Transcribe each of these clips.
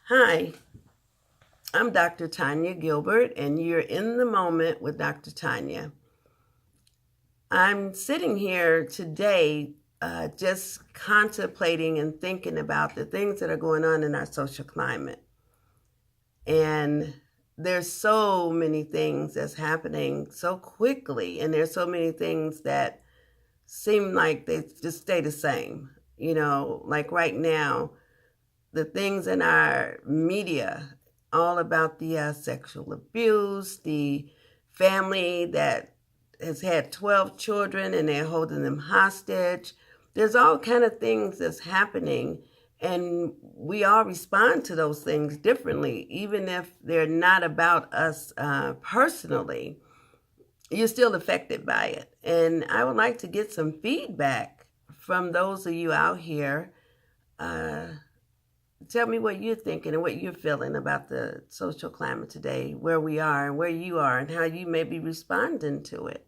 Hi, I'm Dr. Tanya Gilbert, and you're in the moment with Dr. Tanya. I'm sitting here today just contemplating and thinking about the things that are going on in our social climate. And there's so many things that's happening so quickly, and there's so many things that seem like they just stay the same. Like right now, the things in our media, all about the sexual abuse, the family that has had 12 children and they're holding them hostage. There's all kind of things that's happening, and we all respond to those things differently, even if they're not about us personally. You're still affected by it, and I would like to get some feedback from those of you out here. Uh, Tell me what you're thinking and what you're feeling about the social climate today, where we are and where you are, and how you may be responding to it.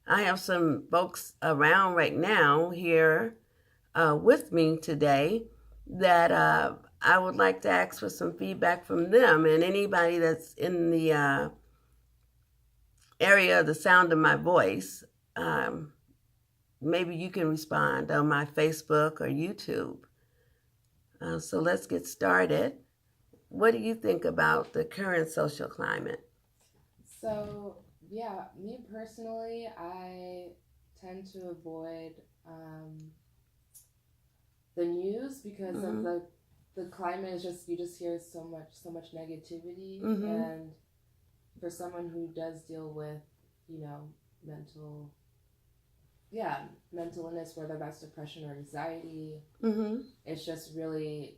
I have some folks around right now here with me today that I would like to ask for some feedback from them, and anybody that's in the area of the sound of my voice. Maybe you can respond on my Facebook or YouTube. So let's get started. What do you think about the current social climate? So, yeah, me personally, I tend to avoid the news because of Mm-hmm. the climate is just you just hear so much negativity, Mm-hmm. and for someone who does deal with you know mental yeah mental illness, whether that's depression or anxiety, Mm-hmm. it's just really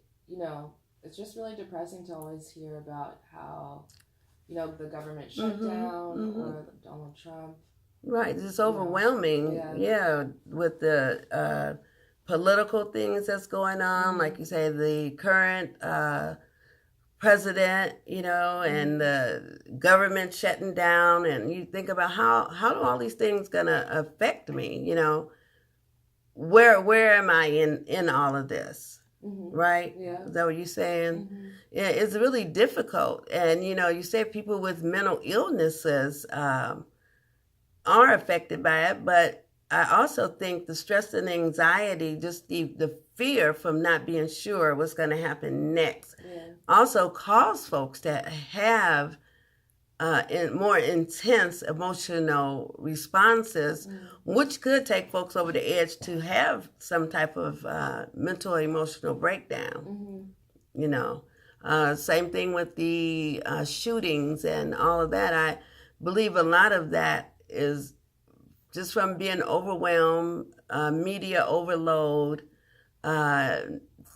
it's just really depressing to always hear about how the government Mm-hmm. shutdown Mm-hmm. or Donald Trump. Right. It's you know overwhelming. yeah. Yeah, with the political things that's going on, Mm-hmm. like you say, the current president, and Mm-hmm. the government shutting down, and you think about how do all these things gonna affect me? Where am I in all of this? Mm-hmm. Right? Yeah. Is that what you're saying? Mm-hmm. Yeah, it's really difficult. And you say people with mental illnesses are affected by it, but I also think the stress and anxiety, just the fear from not being sure what's going to happen next, Yeah. also cause folks to have more intense emotional responses, Mm-hmm. which could take folks over the edge to have some type of mental or emotional breakdown. Mm-hmm. You know, same thing with the shootings and all of that. I believe a lot of that is just from being overwhelmed, media overload, uh,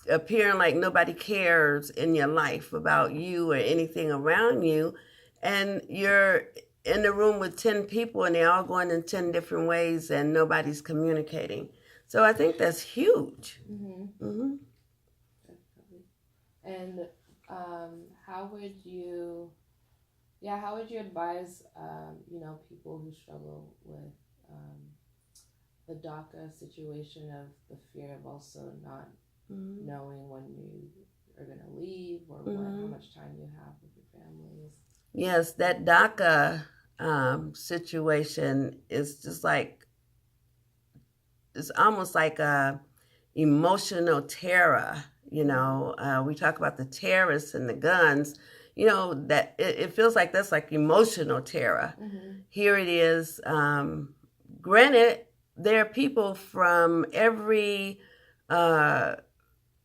appearing like nobody cares in your life about you or anything around you, and you're in the room with 10 people and they're all going in 10 different ways and nobody's communicating. So I think that's huge. Mm-hmm. Mm-hmm. Definitely. And how would you how would you advise people who struggle with um, the DACA situation, of the fear of also not Mm-hmm. knowing when you are going to leave, or how Mm-hmm. much time you have with your families? Yes, that DACA situation is just like, it's almost like a emotional terror. Mm-hmm. We talk about the terrorists and the guns. That it feels like that's like emotional terror. Mm-hmm. Here it is. Granted, there are people from every uh,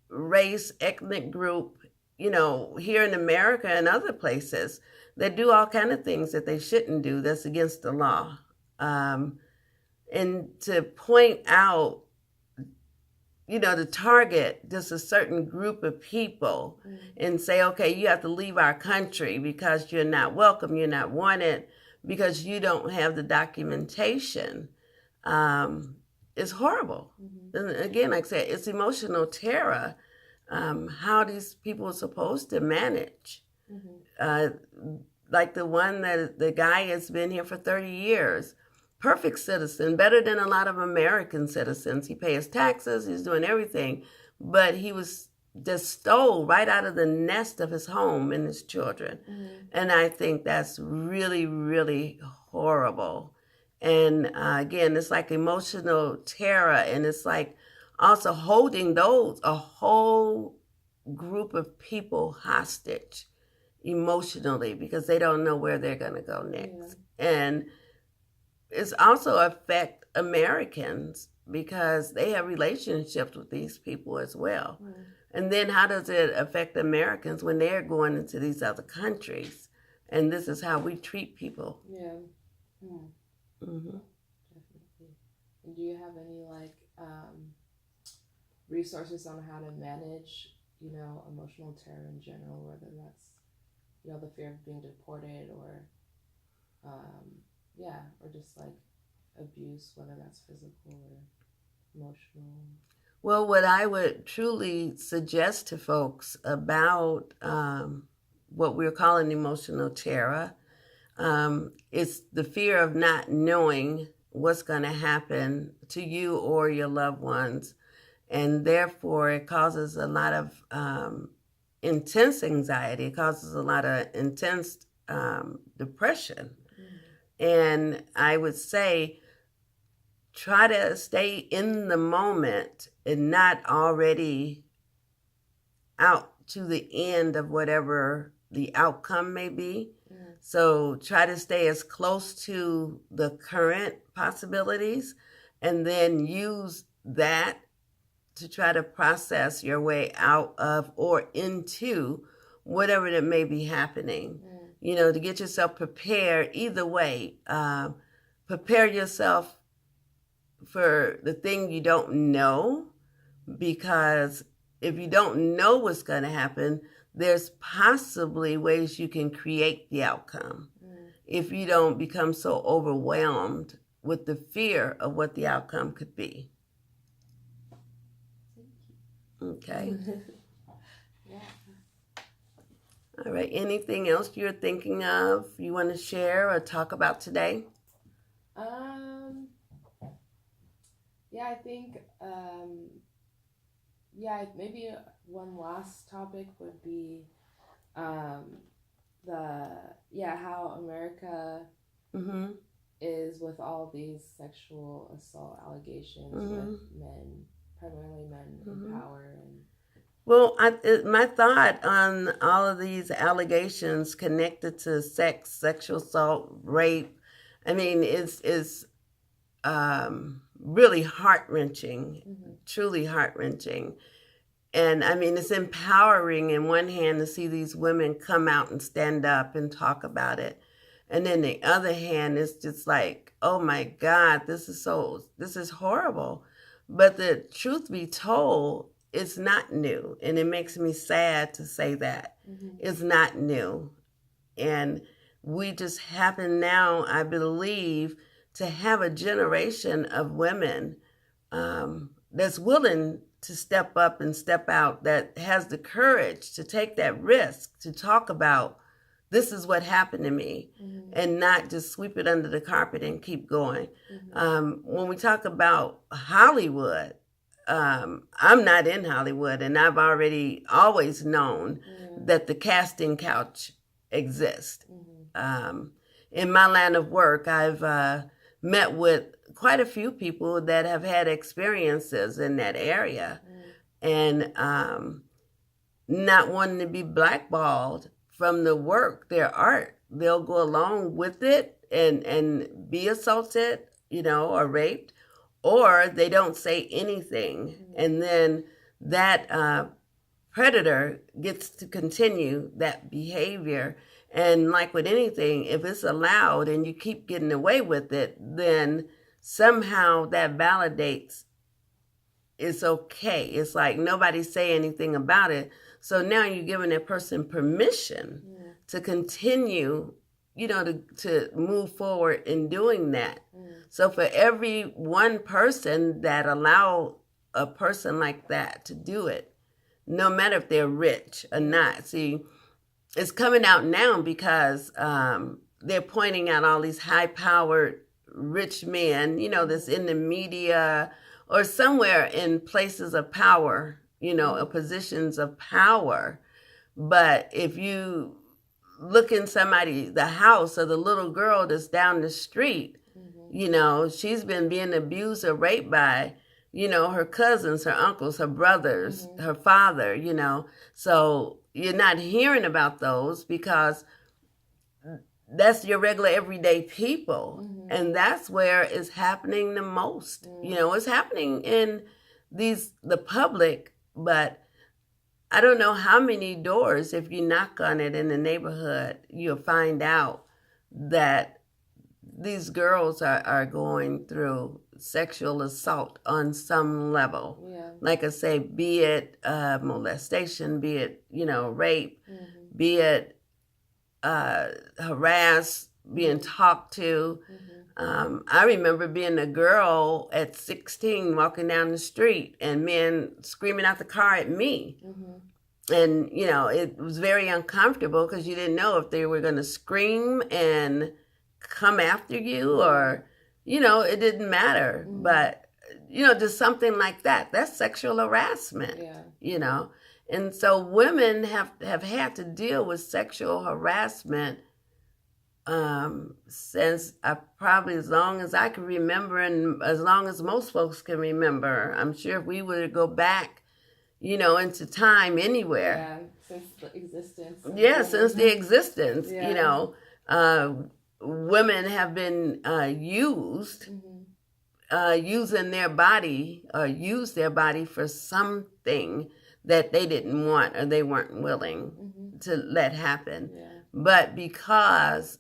race, ethnic group, here in America and other places that do all kind of things that they shouldn't do. That's against the law. Um, and to point out, to target just a certain group of people Mm-hmm. and say, okay, you have to leave our country because you're not welcome, you're not wanted, because you don't have the documentation, um, is horrible. Mm-hmm. And again, like I said, it's emotional terror. How these people are supposed to manage. Mm-hmm. Uh, like the guy has been here for 30 years. Perfect citizen, better than a lot of American citizens. He pays taxes, he's doing everything. But he was just stole right out of the nest of his home and his children. And I think that's really, really horrible. And again, it's like emotional terror, and it's like also holding a whole group of people hostage emotionally because they don't know where they're going to go next. And it's also affect Americans because they have relationships with these people as well. And then how does it affect Americans when they're going into these other countries? And this is how we treat people. Yeah. Definitely. And do you have any resources on how to manage, emotional terror in general, whether that's, the fear of being deported or, or just like abuse, whether that's physical or emotional? Well, what I would truly suggest to folks about what we're calling emotional terror is the fear of not knowing what's going to happen to you or your loved ones. And therefore, it causes a lot of intense anxiety. It causes a lot of intense depression. And I would say, try to stay in the moment and not already out to the end of whatever the outcome may be. So try to stay as close to the current possibilities and then use that to try to process your way out of or into whatever that may be happening. To get yourself prepared either way. Prepare yourself for the thing you don't know, because if you don't know what's going to happen, there's possibly ways you can create the outcome if you don't become so overwhelmed with the fear of what the outcome could be. Okay. All right. Anything else you're thinking of you want to share or talk about today? I think, maybe one last topic would be, how America is with all these sexual assault allegations with men, primarily men in power. Well, my thought on all of these allegations connected to sex, sexual assault, rape, is really heart-wrenching, truly heart-wrenching. And it's empowering in one hand to see these women come out and stand up and talk about it. And then the other hand, it's just like, oh my God, this is horrible. But the truth be told, it's not new. And it makes me sad to say that. It's not new. And we just happen now, I believe, to have a generation of women that's willing to step up and step out, that has the courage to take that risk, to talk about this is what happened to me, and not just sweep it under the carpet and keep going. When we talk about Hollywood, I'm not in Hollywood, and I've always known that the casting couch exists. In my line of work, I've met with quite a few people that have had experiences in that area, and not wanting to be blackballed from the work, their art. They'll go along with it and be assaulted, or raped, or they don't say anything. And then that predator gets to continue that behavior. And like with anything, if it's allowed and you keep getting away with it, then somehow that validates it's okay. It's like nobody say anything about it. So now you're giving that person permission to continue, to move forward in doing that. So for every one person that allow a person like that to do it, no matter if they're rich or not. See, it's coming out now because they're pointing out all these high-powered rich men, that's in the media or somewhere in places of power, positions of power. But if you look in the house of the little girl that's down the street, she's been being abused or raped by, her cousins, her uncles, her brothers, her father, So you're not hearing about those because that's your regular everyday people. And that's where it's happening the most. It's happening in the public, but I don't know how many doors, if you knock on it in the neighborhood, you'll find out that these girls are going through sexual assault on some level. Yeah. Like I say, be it molestation, be it, rape, be it harassed, being talked to. I remember being a girl at 16 walking down the street and men screaming out the car at me. And, it was very uncomfortable because you didn't know if they were going to scream and come after you or, it didn't matter. But, just something like that. That's sexual harassment, And so women have had to deal with sexual harassment since probably as long as I can remember and as long as most folks can remember. I'm sure if we were to go back, into time anywhere. Yeah, since the existence. Yeah, since the existence, Yeah. Women have been used, using their body or use their body for something that they didn't want or they weren't willing to let happen. Yeah. But because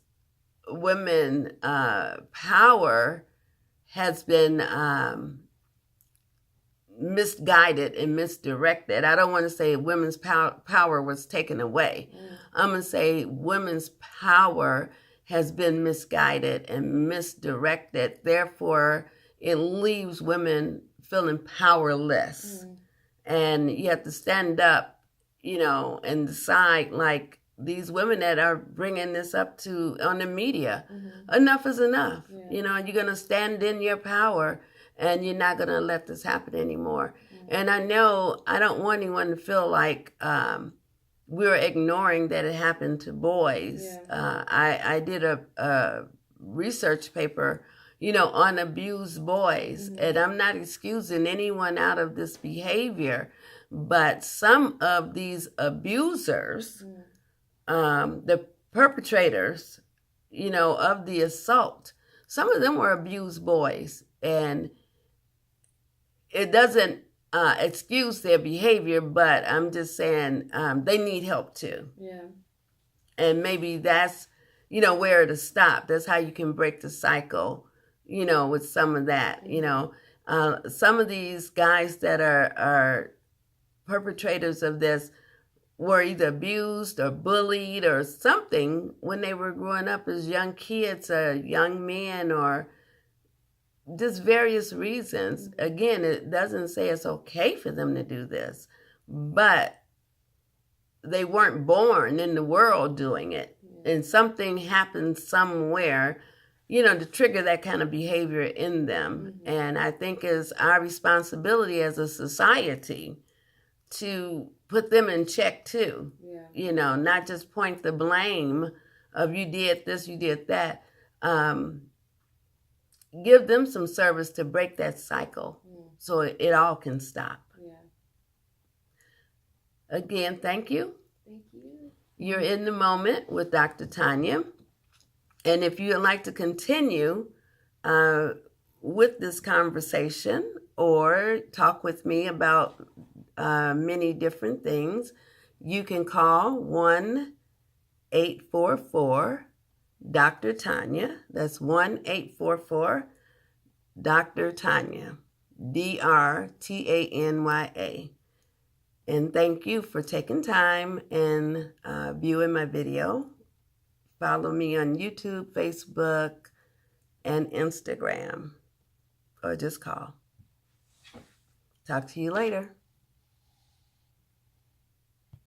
women power has been misguided and misdirected. I don't want to say women's power was taken away. I'm going to say women's power has been misguided and misdirected. Therefore, it leaves women feeling powerless. And you have to stand up, and decide, like, these women that are bringing this up on the media, enough is enough. Yeah. You're going to stand in your power and you're not going to let this happen anymore. And I know I don't want anyone to feel like we're ignoring that it happened to boys. Yeah. I did a research paper, on abused boys. And I'm not excusing anyone out of this behavior, but some of these abusers, the perpetrators, of the assault, some of them were abused boys. And it doesn't excuse their behavior, but I'm just saying they need help too. Yeah. And maybe that's, where to stop. That's how you can break the cycle, with some of that. Some of these guys that are perpetrators of this were either abused or bullied or something when they were growing up as young kids or young men or just various reasons. Again, it doesn't say it's okay for them to do this, but they weren't born in the world doing it. And something happened somewhere, to trigger that kind of behavior in them. And I think it's our responsibility as a society to put them in check too. Yeah. Not just point the blame of you did this, you did that. Give them some service to break that cycle so it all can stop. Yeah. Again, thank you. Thank you. You're in the moment with Dr. Tanya. And if you'd like to continue with this conversation or talk with me about many different things, you can call 1-844-Dr. Tanya. That's 1-844-Dr. Tanya. DRTANYA. And thank you for taking time and viewing my video. Follow me on YouTube, Facebook, and Instagram. Or just call. Talk to you later.